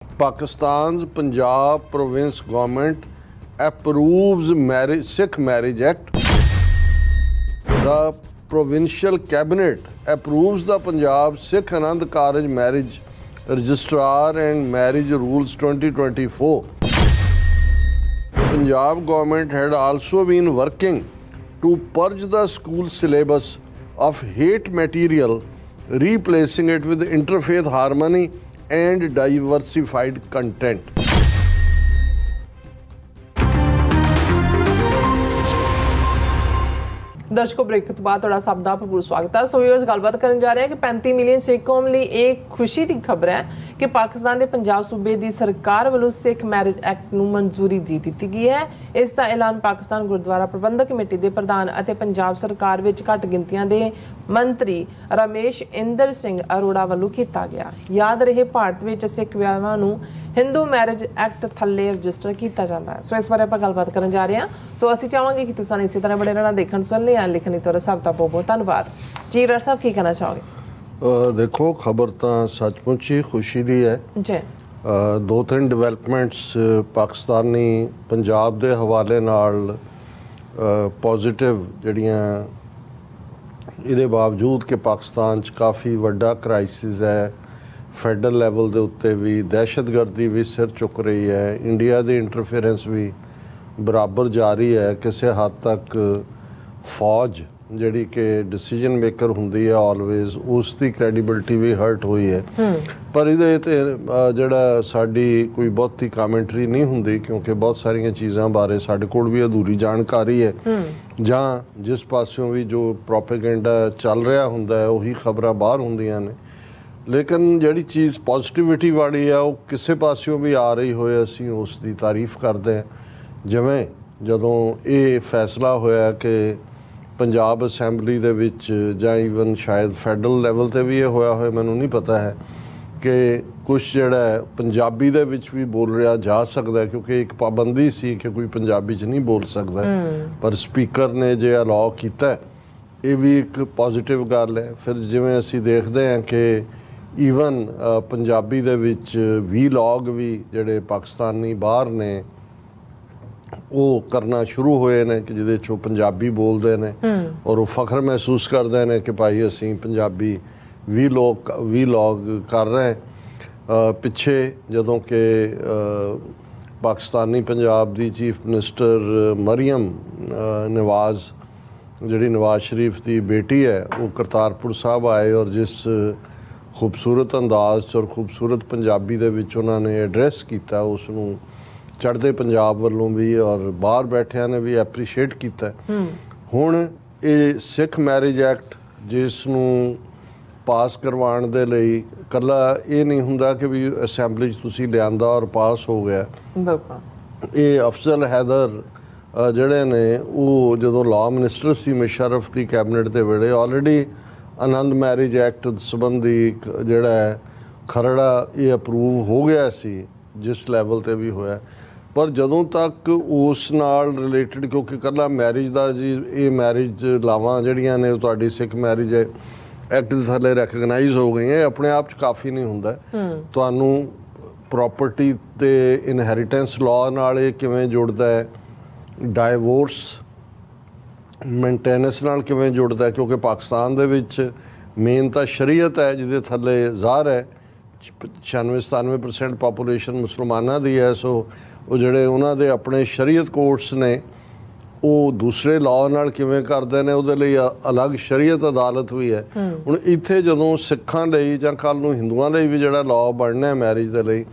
Pakistan's Punjab province government approves Sikh Marriage Act. The provincial cabinet approves the Punjab Sikh Anand Karaj Marriage Registrar and Marriage Rules 2024. Punjab government had also been working to purge the school syllabus of hate material, replacing it with interfaith harmony and diversified content. दर्शकों break तो बाद थोड़ा शब्द भरपूर स्वागत है। So viewers गलबात करन जा रहे हैं कि 35 मिलियन सिख कौम ਲਈ एक खुशी ਦੀ ਖਬਰ ਹੈ ਕਿ ਪਾਕਿਸਤਾਨ ਦੇ ਪੰਜਾਬ ਸੂਬੇ ਦੀ ਸਰਕਾਰ ਵੱਲੋਂ ਸਿੱਖ ਮੈਰਿਜ ਐਕਟ ਨੂੰ ਮਨਜ਼ੂਰੀ ਦੇ ਦਿੱਤੀ ਗਈ ਹੈ। ਇਸ ਦਾ ਐਲਾਨ ਪਾਕਿਸਤਾਨ ਗੁਰਦੁਆਰਾ ਪ੍ਰਬੰਧਕ ਕਮੇਟੀ ਦੇ ਪ੍ਰਧਾਨ ਅਤੇ ਪੰਜਾਬ ਸਰਕਾਰ ਵਿੱਚ ਘੱਟ ਗਿਣਤੀਆਂ ਦੇ ਮੰਤਰੀ ਰਮੇਸ਼ ਇੰਦਰ ਸਿੰਘ ਅਰੋੜਾ ਵੱਲੋਂ ਕੀਤਾ ਗਿਆ। ਯਾਦ ਰਹੇ ਭਾਰਤ ਵਿੱਚ ਸਿੱਖ ਵਿਆਹਾਂ ਨੂੰ ਹਿੰਦੂ ਮੈਰਿਜ ਐਕਟ ਥੱਲੇ ਰਜਿਸਟਰ ਕੀਤਾ ਜਾਂਦਾ ਹੈ। ਸੋ ਇਸ ਬਾਰੇ ਆਪਾਂ ਗੱਲਬਾਤ ਕਰਨ ਜਾ ਰਹੇ ਹਾਂ। ਸੋ ਅਸੀਂ ਚਾਹਾਂਗੇ ਕਿ ਤੁਸੀਂ ਇਸੇ ਤਰ੍ਹਾਂ ਬੜੇ ਰਹਿਣਾ ਦੇਖਣ ਸੁਣਨ ਲਈ ਲਿਖਣੀ ਤੋਂ ਸਭ ਦਾ ਬਹੁਤ ਬਹੁਤ ਧੰਨਵਾਦ ਜੀ। ਰਾਜ ਸਾਹਿਬ ਕੀ ਕਹਿਣਾ ਚਾਹੋਗੇ? ਦੇਖੋ ਖਬਰ ਤਾਂ ਸੱਚਮੁੱਚ ਹੀ ਖੁਸ਼ੀ ਦੀ ਹੈ ਜੀ। ਦੋ ਤਿੰਨ ਡਿਵੈਲਪਮੈਂਟਸ ਪਾਕਿਸਤਾਨੀ ਪੰਜਾਬ ਦੇ ਹਵਾਲੇ ਨਾਲ ਪੋਜ਼ਿਟਿਵ ਜਿਹੜੀਆਂ ਇਹਦੇ ਬਾਵਜੂਦ ਕਿ ਪਾਕਿਸਤਾਨ 'ਚ ਕਾਫੀ ਵੱਡਾ ਕ੍ਰਾਈਸਿਸ ਹੈ, ਫੈਡਰਲ ਲੈਵਲ ਦੇ ਉੱਤੇ ਵੀ ਦਹਿਸ਼ਤਗਰਦੀ ਵੀ ਸਿਰ ਚੁੱਕ ਰਹੀ ਹੈ, ਇੰਡੀਆ ਦੀ ਇੰਟਰਫੇਰੈਂਸ ਵੀ ਬਰਾਬਰ ਜਾਰੀ ਹੈ, ਕਿਸੇ ਹੱਦ ਤੱਕ ਫੌਜ ਜਿਹੜੀ ਕਿ ਡਿਸੀਜਨ ਮੇਕਰ ਹੁੰਦੀ ਹੈ ਆਲਵੇਜ਼ ਉਸ ਦੀ ਕ੍ਰੈਡੀਬਿਲਿਟੀ ਵੀ ਹਰਟ ਹੋਈ ਹੈ। ਪਰ ਇਹਦੇ 'ਤੇ ਜਿਹੜਾ ਸਾਡੀ ਕੋਈ ਬਹੁਤੀ ਕਾਮੈਂਟਰੀ ਨਹੀਂ ਹੁੰਦੀ ਕਿਉਂਕਿ ਬਹੁਤ ਸਾਰੀਆਂ ਚੀਜ਼ਾਂ ਬਾਰੇ ਸਾਡੇ ਕੋਲ ਵੀ ਅਧੂਰੀ ਜਾਣਕਾਰੀ ਹੈ ਜਾਂ ਜਿਸ ਪਾਸਿਓਂ ਵੀ ਜੋ ਪ੍ਰੋਪੇਗੈਂਡਾ ਚੱਲ ਰਿਹਾ ਹੁੰਦਾ ਹੈ ਉਹੀ ਖਬਰਾਂ ਬਾਹਰ ਹੁੰਦੀਆਂ ਨੇ। ਲੇਕਿਨ ਜਿਹੜੀ ਚੀਜ਼ ਪੋਜ਼ਿਟਿਵਿਟੀ ਵਾਲੀ ਆ ਉਹ ਕਿਸੇ ਪਾਸਿਓਂ ਵੀ ਆ ਰਹੀ ਹੋਏ ਅਸੀਂ ਉਸ ਦੀ ਤਾਰੀਫ ਕਰਦੇ ਹਾਂ। ਜਿਵੇਂ ਜਦੋਂ ਇਹ ਫੈਸਲਾ ਹੋਇਆ ਕਿ ਪੰਜਾਬ ਅਸੈਂਬਲੀ ਦੇ ਵਿੱਚ ਜਾਂ ਈਵਨ ਸ਼ਾਇਦ ਫੈਡਰਲ ਲੈਵਲ 'ਤੇ ਵੀ ਇਹ ਹੋਇਆ ਹੋਇਆ ਮੈਨੂੰ ਨਹੀਂ ਪਤਾ ਹੈ ਕਿ ਕੁਛ ਜਿਹੜਾ ਪੰਜਾਬੀ ਦੇ ਵਿੱਚ ਵੀ ਬੋਲ ਰਿਹਾ ਜਾ ਸਕਦਾ ਕਿਉਂਕਿ ਇੱਕ ਪਾਬੰਦੀ ਸੀ ਕਿ ਕੋਈ ਪੰਜਾਬੀ 'ਚ ਨਹੀਂ ਬੋਲ ਸਕਦਾ, ਪਰ ਸਪੀਕਰ ਨੇ ਜੇ ਅਲਾਓ ਕੀਤਾ ਇਹ ਵੀ ਇੱਕ ਪੋਜ਼ਿਟਿਵ ਗੱਲ ਹੈ। ਫਿਰ ਜਿਵੇਂ ਅਸੀਂ ਦੇਖਦੇ ਹਾਂ ਕਿ ਈਵਨ ਪੰਜਾਬੀ ਦੇ ਵਿੱਚ ਵੀਲੌਗ ਵੀ ਜਿਹੜੇ ਪਾਕਿਸਤਾਨੀ ਬਾਹਰ ਨੇ ਉਹ ਕਰਨਾ ਸ਼ੁਰੂ ਹੋਏ ਨੇ ਕਿ ਜਿਹਦੇ 'ਚ ਉਹ ਪੰਜਾਬੀ ਬੋਲਦੇ ਨੇ ਔਰ ਉਹ ਫਖਰ ਮਹਿਸੂਸ ਕਰਦੇ ਨੇ ਕਿ ਭਾਈ ਅਸੀਂ ਪੰਜਾਬੀ ਵੀਲੌਗ ਕਰ ਰਹੇ। ਪਿੱਛੇ ਜਦੋਂ ਕਿ ਪਾਕਿਸਤਾਨੀ ਪੰਜਾਬ ਦੀ ਚੀਫ ਮਿਨਿਸਟਰ ਮਰੀਮ ਨਵਾਜ਼ ਜਿਹੜੀ ਨਵਾਜ਼ ਸ਼ਰੀਫ ਦੀ ਬੇਟੀ ਹੈ ਉਹ ਕਰਤਾਰਪੁਰ ਸਾਹਿਬ ਆਏ ਔਰ ਜਿਸ ਖੂਬਸੂਰਤ ਅੰਦਾਜ਼ 'ਚ ਔਰ ਖੂਬਸੂਰਤ ਪੰਜਾਬੀ ਦੇ ਵਿੱਚ ਉਹਨਾਂ ਨੇ ਐਡਰੈਸ ਕੀਤਾ ਉਸ ਨੂੰ ਚੜ੍ਹਦੇ ਪੰਜਾਬ ਵੱਲੋਂ ਵੀ ਔਰ ਬਾਹਰ ਬੈਠਿਆਂ ਨੇ ਵੀ ਐਪਰੀਸ਼ੀਏਟ ਕੀਤਾ। ਹੁਣ ਇਹ ਸਿੱਖ ਮੈਰਿਜ ਐਕਟ ਜਿਸ ਨੂੰ ਪਾਸ ਕਰਵਾਉਣ ਦੇ ਲਈ ਇਕੱਲਾ ਇਹ ਨਹੀਂ ਹੁੰਦਾ ਕਿ ਵੀ ਅਸੈਂਬਲੀ 'ਚ ਤੁਸੀਂ ਲਿਆਂਦਾ ਔਰ ਪਾਸ ਹੋ ਗਿਆ। ਇਹ ਅਫਜ਼ਲ ਹੈਦਰ ਜਿਹੜੇ ਨੇ ਉਹ ਜਦੋਂ ਲਾਅ ਮਿਨਿਸਟਰ ਸੀ ਮੁਸ਼ਰਫ ਦੀ ਕੈਬਨਿਟ ਦੇ ਵੇਲੇ ਆਲਰੇਡੀ ਆਨੰਦ ਮੈਰਿਜ ਐਕਟ ਸੰਬੰਧੀ ਜਿਹੜਾ ਹੈ ਖਰੜਾ ਇਹ ਅਪਰੂਵ ਹੋ ਗਿਆ ਸੀ ਜਿਸ ਲੈਵਲ 'ਤੇ ਵੀ ਹੋਇਆ। ਪਰ ਜਦੋਂ ਤੱਕ ਉਸ ਨਾਲ ਰਿਲੇਟਡ ਕਿਉਂਕਿ ਇਕੱਲਾ ਮੈਰਿਜ ਦਾ ਜੀ ਇਹ ਮੈਰਿਜ ਲਾਵਾਂ ਜਿਹੜੀਆਂ ਨੇ ਉਹ ਤੁਹਾਡੀ ਸਿੱਖ ਮੈਰਿਜ ਐਕਟ ਦੇ ਥੱਲੇ ਰੈਕਗਨਾਈਜ਼ ਹੋ ਗਈਆਂ, ਇਹ ਆਪਣੇ ਆਪ 'ਚ ਕਾਫੀ ਨਹੀਂ ਹੁੰਦਾ। ਤੁਹਾਨੂੰ ਪ੍ਰੋਪਰਟੀ ਤੇ ਇਨਹੈਰੀਟੈਂਸ ਲਾਅ ਨਾਲ ਇਹ ਕਿਵੇਂ ਜੁੜਦਾ ਹੈ, ਡਾਈਵੋਰਸ ਮੇਨਟੇਨੈਂਸ ਨਾਲ ਕਿਵੇਂ ਜੁੜਦਾ ਹੈ ਕਿਉਂਕਿ ਪਾਕਿਸਤਾਨ ਦੇ ਵਿੱਚ ਮੇਨ ਤਾਂ ਸ਼ਰੀਅਤ ਹੈ ਜਿਹਦੇ ਥੱਲੇ ਜ਼ਾਹਰ ਹੈ 96-97% ਪਾਪੂਲੇਸ਼ਨ ਮੁਸਲਮਾਨਾਂ ਦੀ ਹੈ। ਸੋ ਉਹ ਜਿਹੜੇ ਉਹਨਾਂ ਦੇ ਆਪਣੇ ਸ਼ਰੀਅਤ ਕੋਰਟਸ ਨੇ ਉਹ ਦੂਸਰੇ ਲਾਅ ਨਾਲ ਕਿਵੇਂ ਕਰਦੇ ਨੇ ਉਹਦੇ ਲਈ ਅਲੱਗ ਸ਼ਰੀਅਤ ਅਦਾਲਤ ਵੀ ਹੈ। ਹੁਣ ਇੱਥੇ ਜਦੋਂ ਸਿੱਖਾਂ ਲਈ ਜਾਂ ਕੱਲ੍ਹ ਨੂੰ ਹਿੰਦੂਆਂ ਲਈ ਵੀ ਜਿਹੜਾ ਲਾਅ ਬਣਨਾ ਮੈਰਿਜ ਦੇ ਲਈ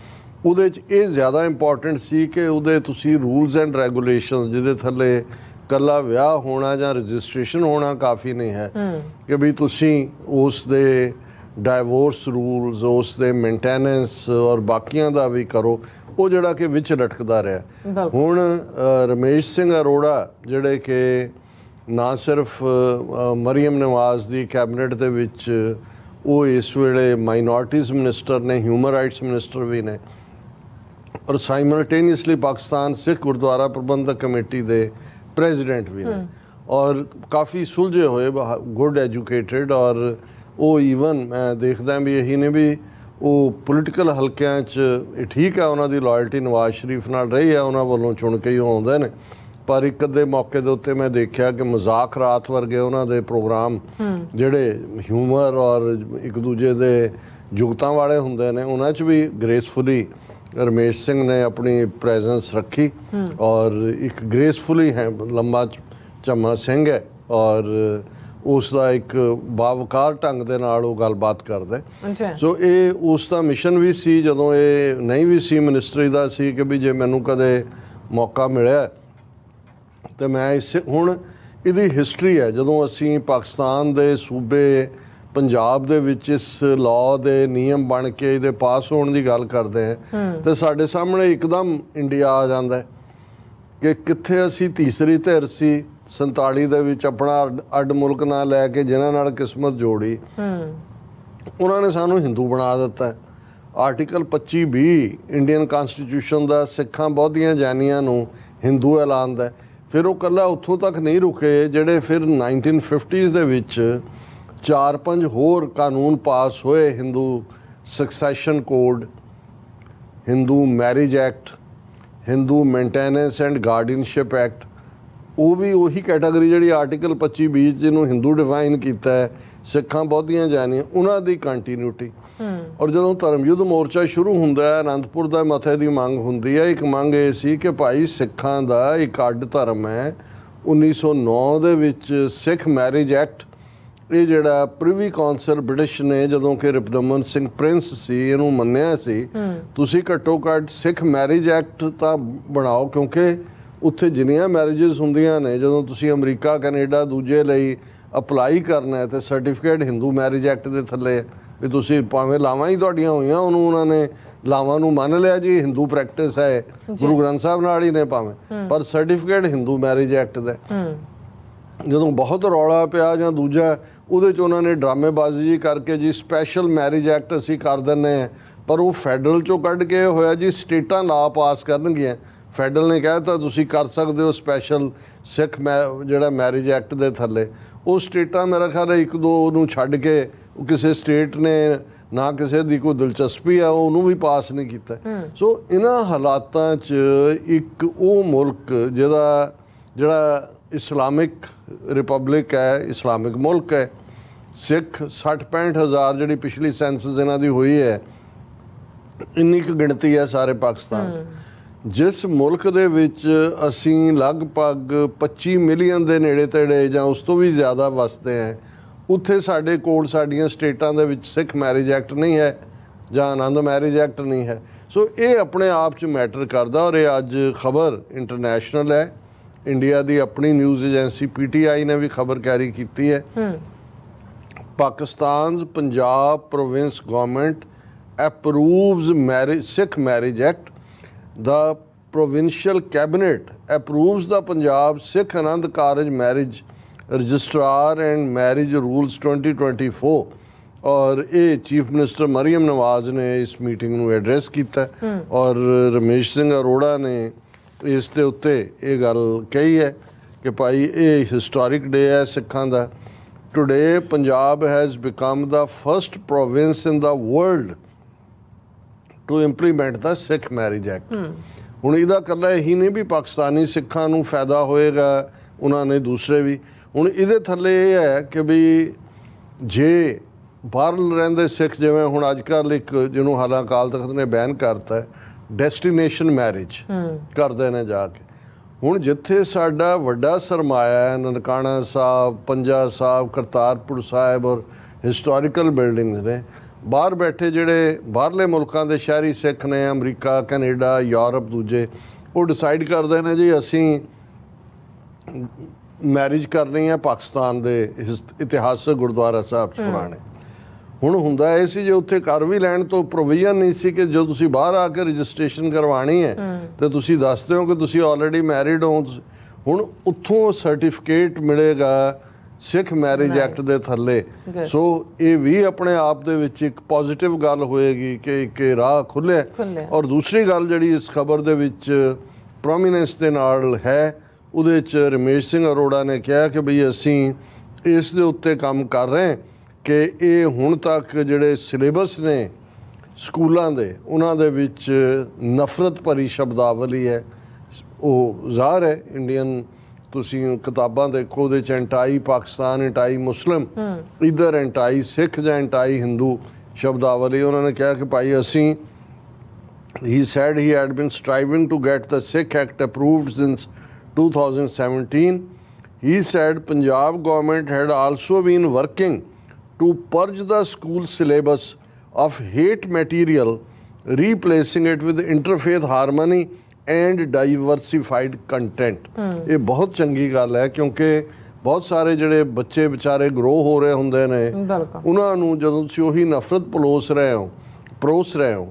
ਉਹਦੇ 'ਚ ਇਹ ਜ਼ਿਆਦਾ ਇੰਪੋਰਟੈਂਟ ਸੀ ਕਿ ਉਹਦੇ ਤੁਸੀਂ ਰੂਲਸ ਐਂਡ ਰੈਗੂਲੇਸ਼ਨ ਜਿਹਦੇ ਥੱਲੇ ਇਕੱਲਾ ਵਿਆਹ ਹੋਣਾ ਜਾਂ ਰਜਿਸਟ੍ਰੇਸ਼ਨ ਹੋਣਾ ਕਾਫੀ ਨਹੀਂ ਹੈ ਕਿ ਵੀ ਤੁਸੀਂ ਉਸ ਦੇ ਡਾਈਵੋਰਸ ਰੂਲਸ ਉਸ ਦੇ ਮੇਨਟੇਨੈਂਸ ਔਰ ਬਾਕੀਆਂ ਦਾ ਵੀ ਕਰੋ ਉਹ ਜਿਹੜਾ ਕਿ ਵਿੱਚ ਲਟਕਦਾ ਰਿਹਾ। ਹੁਣ ਰਮੇਸ਼ ਸਿੰਘ ਅਰੋੜਾ ਜਿਹੜੇ ਕਿ ਨਾ ਸਿਰਫ ਮਰੀਮ ਨਵਾਜ਼ ਦੀ ਕੈਬਨਿਟ ਦੇ ਵਿੱਚ ਉਹ ਇਸ ਵੇਲੇ ਮਾਈਨੋਰਟੀਜ਼ ਮਿਨਿਸਟਰ ਨੇ, ਹਿਊਮਨ ਰਾਈਟਸ ਮਿਨਿਸਟਰ ਵੀ ਨੇ ਔਰ ਸਾਈਮਲਟੇਨੀਅਸਲੀ ਪਾਕਿਸਤਾਨ ਸਿੱਖ ਗੁਰਦੁਆਰਾ ਪ੍ਰਬੰਧਕ ਕਮੇਟੀ ਦੇ ਪ੍ਰੈਜ਼ੀਡੈਂਟ ਵੀ ਨੇ ਔਰ ਕਾਫੀ ਸੁਲਝੇ ਹੋਏ, ਗੁੱਡ ਐਜੂਕੇਟਿਡ ਔਰ ਉਹ ਈਵਨ ਮੈਂ ਦੇਖਦਾ ਵੀ ਇਹੀ ਨੇ ਵੀ ਉਹ ਪੋਲੀਟੀਕਲ ਹਲਕਿਆਂ 'ਚ ਇਹ ਠੀਕ ਹੈ, ਉਹਨਾਂ ਦੀ ਲਾਇਲਟੀ ਨਵਾਜ਼ ਸ਼ਰੀਫ ਨਾਲ ਰਹੀ ਹੈ, ਉਹਨਾਂ ਵੱਲੋਂ ਚੁਣ ਕੇ ਹੀ ਉਹ ਆਉਂਦੇ ਨੇ। ਪਰ ਇੱਕ ਅੱਧੇ ਮੌਕੇ ਦੇ ਉੱਤੇ ਮੈਂ ਦੇਖਿਆ ਕਿ ਮਜ਼ਾਕ ਰਾਤ ਵਰਗੇ ਉਹਨਾਂ ਦੇ ਪ੍ਰੋਗਰਾਮ ਜਿਹੜੇ ਹਿਊਮਰ ਔਰ ਇੱਕ ਦੂਜੇ ਦੇ ਜੁਗਤਾਂ ਵਾਲੇ ਹੁੰਦੇ ਨੇ, ਉਹਨਾਂ 'ਚ ਵੀ ਗ੍ਰੇਸਫੁਲੀ ਰਮੇਸ਼ ਸਿੰਘ ਨੇ ਆਪਣੀ ਪ੍ਰੈਜ਼ੈਂਸ ਰੱਖੀ ਔਰ ਇੱਕ ਗ੍ਰੇਸਫੁਲੀ ਹੈ ਲੰਬਾ ਝੰਮਾ ਸਿੰਘ ਹੈ ਔਰ ਉਸ ਦਾ ਇੱਕ ਬਾਵਕਾਰ ਢੰਗ ਦੇ ਨਾਲ ਉਹ ਗੱਲਬਾਤ ਕਰਦਾ। ਸੋ ਇਹ ਉਸ ਦਾ ਮਿਸ਼ਨ ਵੀ ਸੀ ਜਦੋਂ ਇਹ ਨਹੀਂ ਵੀ ਸੀ ਮਿਨਿਸਟਰੀ ਦਾ, ਸੀ ਕਿ ਵੀ ਜੇ ਮੈਨੂੰ ਕਦੇ ਮੌਕਾ ਮਿਲਿਆ ਤੇ ਮੈਂ ਇਸ ਹੁਣ ਇਹਦੀ ਹਿਸਟਰੀ ਹੈ। ਜਦੋਂ ਅਸੀਂ ਪਾਕਿਸਤਾਨ ਦੇ ਸੂਬੇ ਪੰਜਾਬ ਦੇ ਵਿੱਚ ਇਸ ਲਾਅ ਦੇ ਨਿਯਮ ਬਣ ਕੇ ਇਹਦੇ ਪਾਸ ਹੋਣ ਦੀ ਗੱਲ ਕਰਦੇ ਹਾਂ ਤੇ ਸਾਡੇ ਸਾਹਮਣੇ ਇੱਕਦਮ ਇੰਡੀਆ ਆ ਜਾਂਦਾ ਕਿ ਕਿੱਥੇ ਅਸੀਂ ਤੀਸਰੀ ਧਿਰ ਸੀ 47 ਦੇ ਵਿੱਚ ਆਪਣਾ ਅੱਡ ਮੁਲਕ ਨਾ ਲੈ ਕੇ ਜਿਨ੍ਹਾਂ ਨਾਲ ਕਿਸਮਤ ਜੋੜੀ, ਉਹਨਾਂ ਨੇ ਸਾਨੂੰ ਹਿੰਦੂ ਬਣਾ ਦਿੱਤਾ। ਆਰਟੀਕਲ 25B ਇੰਡੀਅਨ ਕਨਸਟੀਟਿਊਸ਼ਨ ਦਾ ਸਿੱਖਾਂ ਬੌਧੀਆਂ ਜਾਨੀਆਂ ਨੂੰ ਹਿੰਦੂ ਐਲਾਨਦਾ। ਫਿਰ ਉਹ ਇਕੱਲਾ ਉੱਥੋਂ ਤੱਕ ਨਹੀਂ ਰੁਕੇ, ਜਿਹੜੇ ਫਿਰ 1950s ਦੇ ਵਿੱਚ 4-5 ਹੋਰ ਕਾਨੂੰਨ ਪਾਸ ਹੋਏ, Hindu succession code, Hindu marriage act, Hindu maintenance and guardianship act, ਉਹ ਵੀ ਉਹੀ ਕੈਟਾਗਰੀ ਜਿਹੜੀ ਆਰਟੀਕਲ 25B ਜਿਹਨੂੰ ਹਿੰਦੂ ਡਿਫਾਈਨ ਕੀਤਾ ਹੈ, ਸਿੱਖਾਂ ਬਹੁਤੀਆਂ ਜਾਣੀਆਂ, ਉਹਨਾਂ ਦੀ ਕੰਟੀਨਿਊਟੀ। ਔਰ ਜਦੋਂ ਧਰਮ ਯੁੱਧ ਮੋਰਚਾ ਸ਼ੁਰੂ ਹੁੰਦਾ ਹੈ, ਅਨੰਦਪੁਰ ਦਾ ਮਥੇ ਦੀ ਮੰਗ ਹੁੰਦੀ ਹੈ। ਇੱਕ ਮੰਗ ਇਹ ਸੀ ਕਿ ਭਾਈ ਸਿੱਖਾਂ ਦਾ ਇੱਕ ਅੱਡ ਧਰਮ ਹੈ। 1909 ਦੇ ਵਿੱਚ ਸਿੱਖ ਮੈਰਿਜ ਐਕਟ, ਇਹ ਜਿਹੜਾ ਪ੍ਰਿਵੀ ਕੌਂਸਲ ਬ੍ਰਿਟਿਸ਼ ਨੇ ਜਦੋਂ ਕਿ ਰਿਪਦਮਨ ਸਿੰਘ ਪ੍ਰਿੰਸ ਸੀ ਇਹਨੂੰ ਮੰਨਿਆ ਸੀ, ਤੁਸੀਂ ਘੱਟੋ ਘੱਟ ਸਿੱਖ ਮੈਰਿਜ ਐਕਟ ਤਾਂ ਬਣਾਓ, ਕਿਉਂਕਿ ਉੱਥੇ ਜਿੰਨੀਆਂ ਮੈਰਿਜਸ ਹੁੰਦੀਆਂ ਨੇ ਜਦੋਂ ਤੁਸੀਂ ਅਮਰੀਕਾ ਕੈਨੇਡਾ ਦੂਜੇ ਲਈ ਅਪਲਾਈ ਕਰਨਾ ਹੈ ਤੇ ਸਰਟੀਫਿਕੇਟ ਹਿੰਦੂ ਮੈਰਿਜ ਐਕਟ ਦੇ ਥੱਲੇ ਵੀ ਤੁਸੀਂ ਭਾਵੇਂ ਲਾਵਾਂ ਹੀ ਤੁਹਾਡੀਆਂ ਹੋਈਆਂ, ਉਹਨੂੰ ਉਹਨਾਂ ਨੇ ਲਾਵਾਂ ਨੂੰ ਮੰਨ ਲਿਆ ਜੀ ਹਿੰਦੂ ਪ੍ਰੈਕਟਿਸ ਹੈ, ਗੁਰੂ ਗ੍ਰੰਥ ਸਾਹਿਬ ਨਾਲ ਹੀ ਨੇ ਭਾਵੇਂ, ਪਰ ਸਰਟੀਫਿਕੇਟ ਹਿੰਦੂ ਮੈਰਿਜ ਐਕਟ ਦਾ। ਜਦੋਂ ਬਹੁਤ ਰੌਲਾ ਪਿਆ ਜਾਂ ਦੂਜਾ ਉਹਦੇ 'ਚ ਉਹਨਾਂ ਨੇ ਡਰਾਮੇਬਾਜ਼ੀ ਜੀ ਕਰਕੇ ਜੀ ਸਪੈਸ਼ਲ ਮੈਰਿਜ ਐਕਟ ਅਸੀਂ ਕਰ ਦਿੰਦੇ ਹਾਂ, ਪਰ ਉਹ ਫੈਡਰਲ 'ਚੋਂ ਕੱਢ ਕੇ ਹੋਇਆ ਜੀ ਸਟੇਟਾਂ ਲਾ ਪਾਸ ਕਰਨਗੀਆਂ। ਫੈਡਰਲ ਨੇ ਕਹਿ ਦਿੱਤਾ ਤੁਸੀਂ ਕਰ ਸਕਦੇ ਹੋ ਸਪੈਸ਼ਲ ਸਿੱਖ ਜਿਹੜਾ ਮੈਰਿਜ ਐਕਟ ਦੇ ਥੱਲੇ, ਉਹ ਸਟੇਟਾਂ ਮੇਰਾ ਖਿਆਲ ਹੈ 1-2 ਨੂੰ ਛੱਡ ਕੇ ਕਿਸੇ ਸਟੇਟ ਨੇ ਨਾ ਕਿਸੇ ਦੀ ਕੋਈ ਦਿਲਚਸਪੀ ਆ ਉਹਨੂੰ ਵੀ ਪਾਸ ਨਹੀਂ ਕੀਤਾ। ਸੋ ਇਹਨਾਂ ਹਾਲਾਤਾਂ 'ਚ ਇੱਕ ਉਹ ਮੁਲਕ ਜਿਹੜਾ ਇਸਲਾਮਿਕ ਰਿਪਬਲਿਕ ਹੈ, ਇਸਲਾਮਿਕ ਮੁਲਕ ਹੈ, ਸਿੱਖ 60-65 ਹਜ਼ਾਰ ਜਿਹੜੀ ਪਿਛਲੀ ਸੈਂਸਸ ਇਹਨਾਂ ਦੀ ਹੋਈ ਹੈ, ਇੰਨੀ ਕੁ ਗਿਣਤੀ ਹੈ ਸਾਰੇ ਪਾਕਿਸਤਾਨ। ਜਿਸ ਮੁਲਕ ਦੇ ਵਿੱਚ ਅਸੀਂ ਲਗਭਗ 25 ਮਿਲੀਅਨ ਦੇ ਨੇੜੇ ਤੇੜੇ ਜਾਂ ਉਸ ਤੋਂ ਵੀ ਜ਼ਿਆਦਾ ਵਸਦੇ ਹਾਂ, ਉੱਥੇ ਸਾਡੇ ਕੋਲ ਸਾਡੀਆਂ ਸਟੇਟਾਂ ਦੇ ਵਿੱਚ ਸਿੱਖ ਮੈਰਿਜ ਐਕਟ ਨਹੀਂ ਹੈ ਜਾਂ ਆਨੰਦ ਮੈਰਿਜ ਐਕਟ ਨਹੀਂ ਹੈ। ਸੋ ਇਹ ਆਪਣੇ ਆਪ 'ਚ ਮੈਟਰ ਕਰਦਾ ਔਰ ਇਹ ਅੱਜ ਖਬਰ ਇੰਟਰਨੈਸ਼ਨਲ ਹੈ। ਇੰਡੀਆ ਦੀ ਆਪਣੀ ਨਿਊਜ਼ ਏਜੰਸੀ PTI ਨੇ ਵੀ ਖਬਰ ਕੈਰੀ ਕੀਤੀ ਹੈ। Pakistan Punjab province government approves Sikh Marriage Act. The provincial cabinet approves the Punjab Sikh Anand Karaj Marriage Registrar and Marriage Rules 2024 ਔਰ ਇਹ ਚੀਫ ਮਿਨਿਸਟਰ ਮਰੀਮ ਨਵਾਜ਼ ਨੇ ਇਸ ਮੀਟਿੰਗ ਨੂੰ ਐਡਰੈਸ ਕੀਤਾ ਔਰ ਰਮੇਸ਼ ਸਿੰਘ ਅਰੋੜਾ ਨੇ ਇਸ ਦੇ ਉੱਤੇ ਇਹ ਗੱਲ ਕਹੀ ਹੈ ਕਿ ਭਾਈ ਇਹ ਹਿਸਟੋਰਿਕ ਡੇ ਹੈ ਸਿੱਖਾਂ ਦਾ। Today Punjab has become the first province in the world to implement the Sikh marriage act. ਹੁਣ ਇਹਦਾ ਇਕੱਲਾ ਇਹੀ ਨਹੀਂ ਵੀ ਪਾਕਿਸਤਾਨੀ ਸਿੱਖਾਂ ਨੂੰ ਫਾਇਦਾ ਹੋਏਗਾ, ਉਹਨਾਂ ਨੇ ਦੂਸਰੇ ਵੀ। ਹੁਣ ਇਹਦੇ ਥੱਲੇ ਇਹ ਹੈ ਕਿ ਵੀ ਜੇ ਬਾਹਰ ਰਹਿੰਦੇ ਸਿੱਖ, ਜਿਵੇਂ ਹੁਣ ਅੱਜ ਕੱਲ੍ਹ ਇੱਕ ਜਿਹਨੂੰ ਹਾਲਾਂ ਅਕਾਲ ਤਖਤ ਨੇ ਬੈਨ ਕਰਤਾ, ਡੈਸਟੀਨੇਸ਼ਨ ਮੈਰਿਜ ਕਰਦੇ ਨੇ ਜਾ ਕੇ। ਹੁਣ ਜਿੱਥੇ ਸਾਡਾ ਵੱਡਾ ਸਰਮਾਇਆ ਹੈ, ਨਨਕਾਣਾ ਸਾਹਿਬ, ਪੰਜਾ ਸਾਹਿਬ, ਕਰਤਾਰਪੁਰ ਸਾਹਿਬ ਔਰ ਹਿਸਟੋਰੀਕਲ ਬਿਲਡਿੰਗਸ ਨੇ, ਬਾਹਰ ਬੈਠੇ ਜਿਹੜੇ ਬਾਹਰਲੇ ਮੁਲਕਾਂ ਦੇ ਸ਼ਹਿਰੀ ਸਿੱਖ ਨੇ, ਅਮਰੀਕਾ, ਕੈਨੇਡਾ, ਯੂਰਪ, ਦੂਜੇ, ਉਹ ਡਿਸਾਈਡ ਕਰਦੇ ਨੇ ਜੀ ਅਸੀਂ ਮੈਰਿਜ ਕਰਨੀ ਹੈ ਪਾਕਿਸਤਾਨ ਦੇ ਇਤਿਹਾਸਕ ਗੁਰਦੁਆਰਾ ਸਾਹਿਬ 'ਚ ਪੁਰਾਣੇ। ਹੁਣ ਹੁੰਦਾ ਇਹ ਸੀ ਜੇ ਉੱਥੇ ਕਰ ਵੀ ਲੈਣ ਤੋਂ ਪ੍ਰੋਵੀਜ਼ਨ ਨਹੀਂ ਸੀ ਕਿ ਜੋ ਤੁਸੀਂ ਬਾਹਰ ਆ ਕੇ ਰਜਿਸਟ੍ਰੇਸ਼ਨ ਕਰਵਾਉਣੀ ਹੈ ਤੇ ਤੁਸੀਂ ਦੱਸਦੇ ਹੋ ਕਿ ਤੁਸੀਂ ਆਲਰੇਡੀ ਮੈਰਿਡ ਹੋ। ਹੁਣ ਉੱਥੋਂ ਸਰਟੀਫਿਕੇਟ ਮਿਲੇਗਾ ਸਿੱਖ ਮੈਰਿਜ ਐਕਟ ਦੇ ਥੱਲੇ। ਸੋ ਇਹ ਵੀ ਆਪਣੇ ਆਪ ਦੇ ਵਿੱਚ ਇੱਕ ਪੋਜ਼ਿਟਿਵ ਗੱਲ ਹੋਏਗੀ ਕਿ ਇੱਕ ਰਾਹ ਖੁੱਲ੍ਹਿਆ। ਔਰ ਦੂਸਰੀ ਗੱਲ ਜਿਹੜੀ ਇਸ ਖਬਰ ਦੇ ਵਿੱਚ ਪ੍ਰੋਮੀਨੈਂਸ ਦੇ ਨਾਲ ਹੈ, ਉਹਦੇ 'ਚ ਰਮੇਸ਼ ਸਿੰਘ ਅਰੋੜਾ ਨੇ ਕਿਹਾ ਕਿ ਬਈ ਅਸੀਂ ਇਸ ਦੇ ਉੱਤੇ ਕੰਮ ਕਰ ਰਹੇ ਕਿ ਇਹ ਹੁਣ ਤੱਕ ਜਿਹੜੇ ਸਿਲੇਬਸ ਨੇ ਸਕੂਲਾਂ ਦੇ ਉਹਨਾਂ ਦੇ ਵਿੱਚ ਨਫ਼ਰਤ ਭਰੀ ਸ਼ਬਦਾਵਲੀ ਹੈ। ਉਹ ਜ਼ਾਹਰ ਹੈ ਇੰਡੀਅਨ, ਤੁਸੀਂ ਕਿਤਾਬਾਂ ਦੇਖੋ ਉਹਦੇ ਚ ਐਂਟਾਈ ਪਾਕਿਸਤਾਨ, ਐਂਟਾਈ ਮੁਸਲਿਮ, ਇਧਰ ਐਂਟਾਈ ਸਿੱਖ ਜਾਂ ਐਂਟਾਈ ਹਿੰਦੂ ਸ਼ਬਦਾਵਲੀ। ਉਹਨਾਂ ਨੇ ਕਿਹਾ ਕਿ ਭਾਈ ਅਸੀਂ he said he had been striving to get the Sikh Act approved since 2017. He said Punjab government had also been working to purge the school syllabus of hate material, replacing it with interfaith harmony and diversified content. ਇਹ ਬਹੁਤ ਚੰਗੀ ਗੱਲ ਹੈ ਕਿਉਂਕਿ ਬਹੁਤ ਸਾਰੇ ਜਿਹੜੇ ਬੱਚੇ ਵਿਚਾਰੇ ਗਰੋ ਹੋ ਰਹੇ ਹੁੰਦੇ ਨੇ, ਉਹਨਾਂ ਨੂੰ ਜਦੋਂ ਤੁਸੀਂ ਉਹੀ ਨਫ਼ਰਤ ਪਰੋਸ ਰਹੇ ਹੋ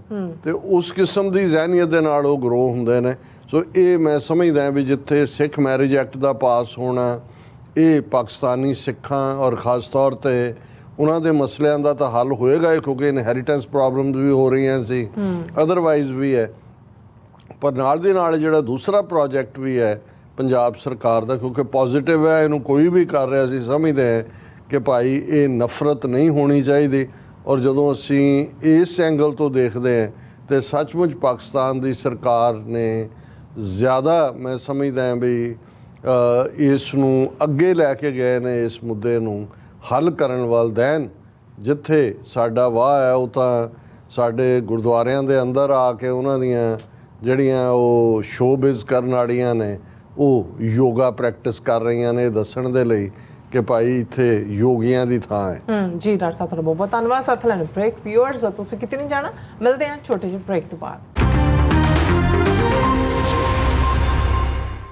ਤੇ ਉਸ ਕਿਸਮ ਦੀ ਜ਼ਹਿਨੀਅਤ ਦੇ ਨਾਲ ਉਹ ਗਰੋ ਹੁੰਦੇ ਨੇ। ਸੋ ਇਹ ਮੈਂ ਸਮਝਦਾ ਵੀ ਜਿੱਥੇ ਸਿੱਖ ਮੈਰਿਜ ਐਕਟ ਦਾ ਪਾਸ ਹੋਣਾ, ਇਹ ਪਾਕਿਸਤਾਨੀ ਸਿੱਖਾਂ ਔਰ ਖ਼ਾਸ ਤੌਰ ਤੇ ਉਹਨਾਂ ਦੇ ਮਸਲਿਆਂ ਦਾ ਤਾਂ ਹੱਲ ਹੋਏਗਾ, ਕਿਉਂਕਿ ਇਨਹੈਰੀਟੈਂਸ ਪ੍ਰੋਬਲਮਸ ਵੀ ਹੋ ਰਹੀਆਂ ਸੀ, ਅਦਰਵਾਈਜ਼ ਵੀ ਹੈ। ਪਰ ਨਾਲ ਦੀ ਨਾਲ ਜਿਹੜਾ ਦੂਸਰਾ ਪ੍ਰੋਜੈਕਟ ਵੀ ਹੈ ਪੰਜਾਬ ਸਰਕਾਰ ਦਾ, ਕਿਉਂਕਿ ਪੋਜ਼ਿਟਿਵ ਹੈ, ਇਹਨੂੰ ਕੋਈ ਵੀ ਕਰ ਰਿਹਾ, ਅਸੀਂ ਸਮਝਦੇ ਹਾਂ ਕਿ ਭਾਈ ਇਹ ਨਫ਼ਰਤ ਨਹੀਂ ਹੋਣੀ ਚਾਹੀਦੀ। ਔਰ ਜਦੋਂ ਅਸੀਂ ਇਸ ਐਂਗਲ ਤੋਂ ਦੇਖਦੇ ਹਾਂ ਤੇ ਸੱਚਮੁੱਚ ਪਾਕਿਸਤਾਨ ਦੀ ਸਰਕਾਰ ਨੇ ਜ਼ਿਆਦਾ, ਮੈਂ ਸਮਝਦਾ ਹਾਂ ਵੀ ਇਸ ਨੂੰ ਅੱਗੇ ਲੈ ਕੇ ਗਏ ਨੇ, ਇਸ ਮੁੱਦੇ ਨੂੰ ਹੱਲ ਕਰਨ ਵੱਲ। ਦੈਨ ਜਿੱਥੇ ਸਾਡਾ ਵਾਹ ਹੈ ਉਹ ਤਾਂ ਸਾਡੇ ਗੁਰਦੁਆਰਿਆਂ ਦੇ ਅੰਦਰ ਆ ਕੇ ਉਹਨਾਂ ਦੀਆਂ ਜਿਹੜੀਆਂ ਉਹ ਸ਼ੋਬਿਜ਼ ਕਰਨ ਵਾਲੀਆਂ ਨੇ, ਉਹ ਯੋਗਾ ਪ੍ਰੈਕਟਿਸ ਕਰ ਰਹੀਆਂ ਨੇ ਦੱਸਣ ਦੇ ਲਈ ਕਿ ਭਾਈ ਇੱਥੇ ਯੋਗੀਆਂ ਦੀ ਥਾਂ ਹੈ। ਜੀ ਡਾਕਟਰ ਸਾਹਿਬ, ਤੁਹਾਡਾ ਬਹੁਤ ਬਹੁਤ ਧੰਨਵਾਦ। ਸਾਥ ਲੈਣ ਬ੍ਰੇਕ। ਵਿਊਅਰਸ ਤੁਸੀਂ ਕਿਤੇ ਨਹੀਂ ਜਾਣਾ, ਮਿਲਦੇ ਹਾਂ ਛੋਟੇ ਜਿਹੇ ਬ੍ਰੇਕ ਤੋਂ ਬਾਅਦ।